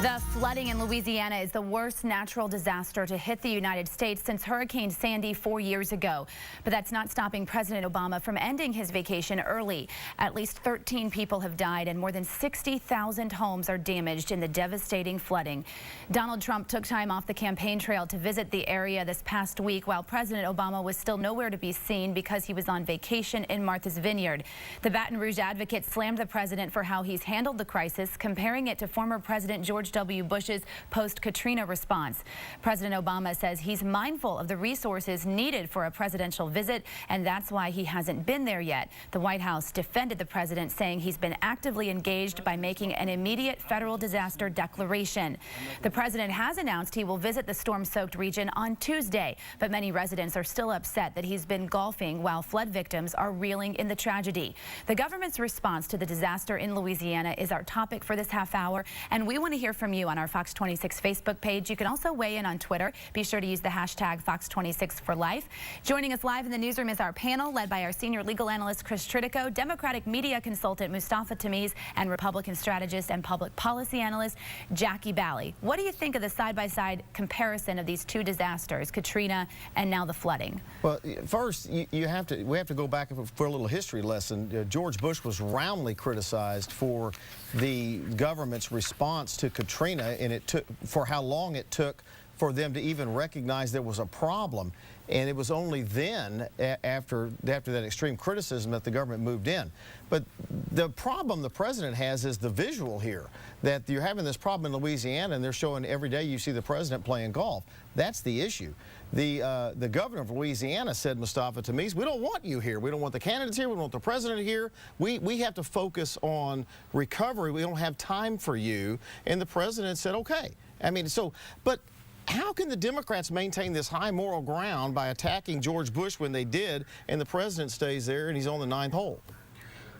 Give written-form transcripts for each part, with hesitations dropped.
The flooding in Louisiana is the worst natural disaster to hit the United States since Hurricane Sandy 4 years ago. But that's not stopping President Obama from ending his vacation early. At least 13 people have died and more than 60,000 homes are damaged in the devastating flooding. Donald Trump took time off the campaign trail to visit the area this past week, while President Obama was still nowhere to be seen because he was on vacation in Martha's Vineyard. The Baton Rouge Advocate slammed the president for how he's handled the crisis, comparing it to former President George W. Bush's post-Katrina response. President Obama says he's mindful of the resources needed for a presidential visit, and that's why he hasn't been there yet. The White House defended the president, saying he's been actively engaged by making an immediate federal disaster declaration. The president has announced he will visit the storm-soaked region on Tuesday, but many residents are still upset that he's been golfing while flood victims are reeling in the tragedy. The government's response to the disaster in Louisiana is our topic for this half hour, and we want to hear from you on our Fox 26 Facebook page. You can also weigh in on Twitter. Be sure to use the hashtag Fox26forlife. Joining us live in the newsroom is our panel, led by our senior legal analyst Chris Tritico, Democratic media consultant Mustafa Tamiz, and Republican strategist and public policy analyst Jackie Bally. What do you think of the side-by-side comparison of these two disasters, Katrina and now the flooding? Well, first, we have to go back for a little history lesson. George Bush was roundly criticized for the government's response to Katrina, and it took for how long it took for them to even recognize there was a problem. And it was only then, after that extreme criticism, that the government moved in. But the problem the president has is the visual here, that you're having this problem in Louisiana, and they're showing every day you see the president playing golf. That's the issue. The governor of Louisiana said, Mustafa Tamiz, we don't want you here. We don't want the candidates here. We don't want the president here. We have to focus on recovery. We don't have time for you. And the president said, okay. I mean, but how can the Democrats maintain this high moral ground by attacking George Bush when they did, and the president stays there and he's on the 9th hole?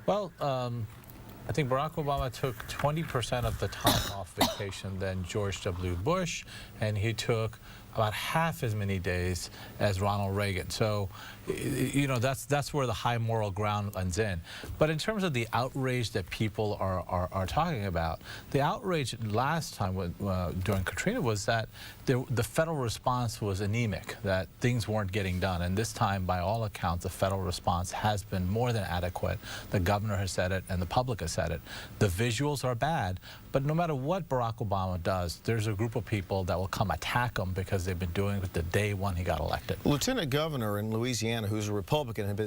Well, I think Barack Obama took 20% of the time off vacation than George W. Bush, and he took about half as many days as Ronald Reagan. So, you know, that's where the high moral ground ends in. But in terms of the outrage that people are talking about, the outrage last time during Katrina was that the federal response was anemic, that things weren't getting done. And this time, by all accounts, the federal response has been more than adequate. The governor has said it, and the public has said it. The visuals are bad, but no matter what Barack Obama does, there's a group of people that will come attack him because they've been doing it the day when he got elected. Lieutenant Governor in Louisiana, who's a Republican,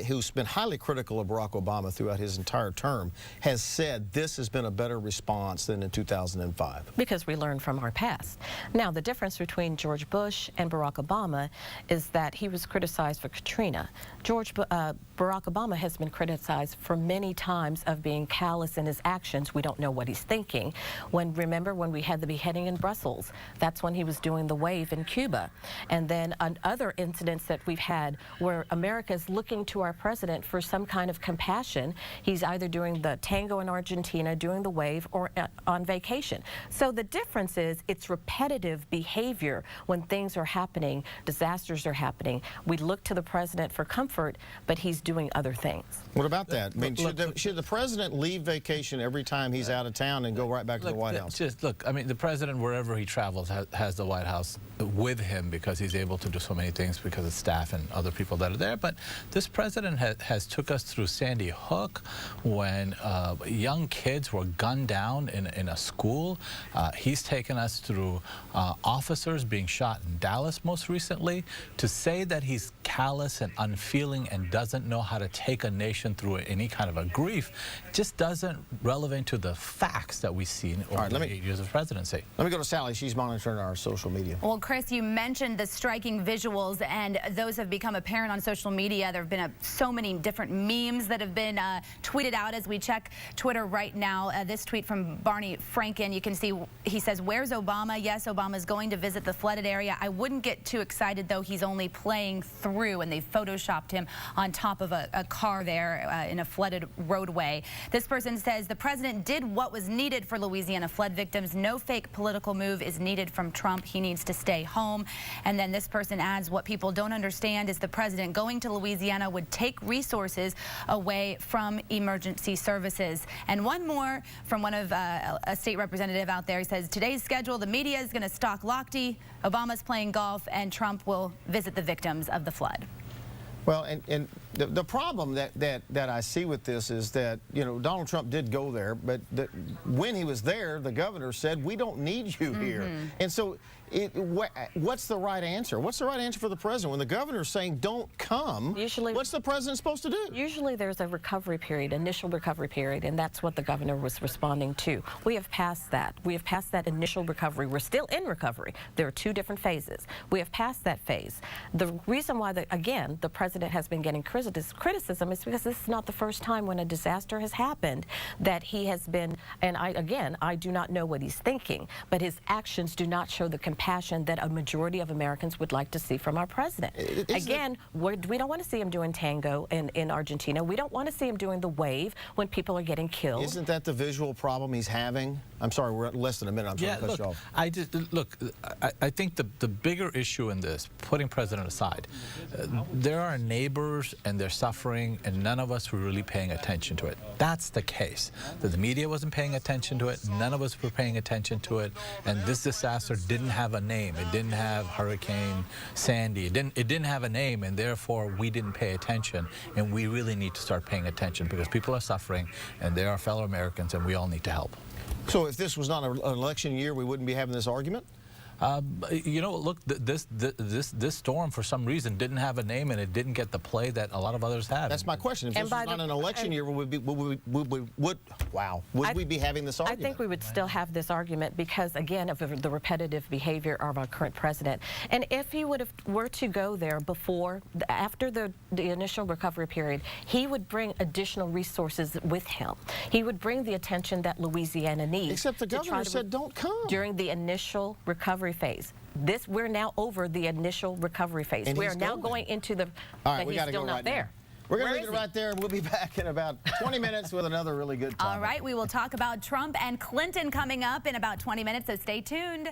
who's been highly critical of Barack Obama throughout his entire term, has said this has been a better response than in 2005. Because we learned from our past. Now, the difference between George Bush and Barack Obama is that he was criticized for Katrina. Barack Obama has been criticized for many times of being callous in his actions. We don't know what he's thinking. Remember when we had the beheading in Brussels? That's when he was doing the wave in Cuba. And then on other incidents that we've had where America is looking to our president for some kind of compassion. He's either doing the tango in Argentina, doing the wave, or on vacation. So the difference is it's repetitive behavior when things are happening, disasters are happening. We look to the president for comfort, but he's doing other things. What about that? I mean, should the president leave vacation every time he's out of town and go right back to the White House? Look, I mean, the president, wherever he travels, has the White House with him because he's able to do so many things because of staff and other people that are there. But this president has took us through Sandy Hook when young kids were gunned down in a school. He's taken us through officers being shot in Dallas most recently. To say that he's callous and unfeeling and doesn't know how to take a nation through any kind of a grief just doesn't relevant to the facts that we've seen over the 8 years of presidency. Let me go to Sally. She's monitoring our social media. Well, Chris, you mentioned the striking visuals, and those have become apparent on social media. There have been so many different memes that have been tweeted out as we check Twitter right now. This tweet from Barney Franken, you can see he says, "Where's Obama? Yes, Obama's going to visit the flooded area. I wouldn't get too excited, though. He's only playing through," and they photoshopped him on top of a car there in a flooded roadway. This person says, "The president did what was needed for Louisiana flood victims. No fake political move is needed from Trump. He needs to stay stay home. And then this person adds, what people don't understand is the president going to Louisiana would take resources away from emergency services. And one more from one of a state representative out there. He says, today's schedule, the media is going to stalk Lochte, Obama's playing golf, and Trump will visit the victims of the flood. Well, and the problem that I see with this is that, you know, Donald Trump did go there, but when he was there, the governor said, we don't need you here. And so what's the right answer? What's the right answer for the president when the governor's saying don't come? Usually, what's the president supposed to do? Usually there's a recovery period, initial recovery period, and that's what the governor was responding to. We have passed that. We have passed that initial recovery. We're still in recovery. There are two different phases. We have passed that phase. The reason why, again, the president has been getting criticism is because this is not the first time when a disaster has happened that he has been, and I do not know what he's thinking, but his actions do not show the compassion that a majority of Americans would like to see from our president. Again, we don't want to see him doing tango in Argentina. We don't want to see him doing the wave when people are getting killed. Isn't that the visual problem he's having? I'm sorry, we're at less than a minute. I'm trying to cut you off. I think the bigger issue in this, putting president aside, there are neighbors and they're suffering, and none of us were really paying attention to it. That's the case. That the media wasn't paying attention to it, none of us were paying attention to it, and this disaster didn't have a name. It didn't have Hurricane Sandy. It didn't have a name, and therefore we didn't pay attention, and we really need to start paying attention because people are suffering, and they are fellow Americans, and we all need to help. So if this was not an election year, we wouldn't be having this argument? You know, look, this storm for some reason didn't have a name and it didn't get the play that a lot of others had. That's my question. If this was not an election year, would we be having this argument? I think we would still have this argument because, again, of the repetitive behavior of our current president. And if he were to go there after the initial recovery period, he would bring additional resources with him. He would bring the attention that Louisiana needs. Except the governor said don't come. During the initial recovery phase. We're now over the initial recovery phase. And we're now going into the, all right, he's still not there. We're going to leave it right there, and we'll be back in about 20 minutes with another really good topic. All right, we will talk about Trump and Clinton coming up in about 20 minutes, so stay tuned.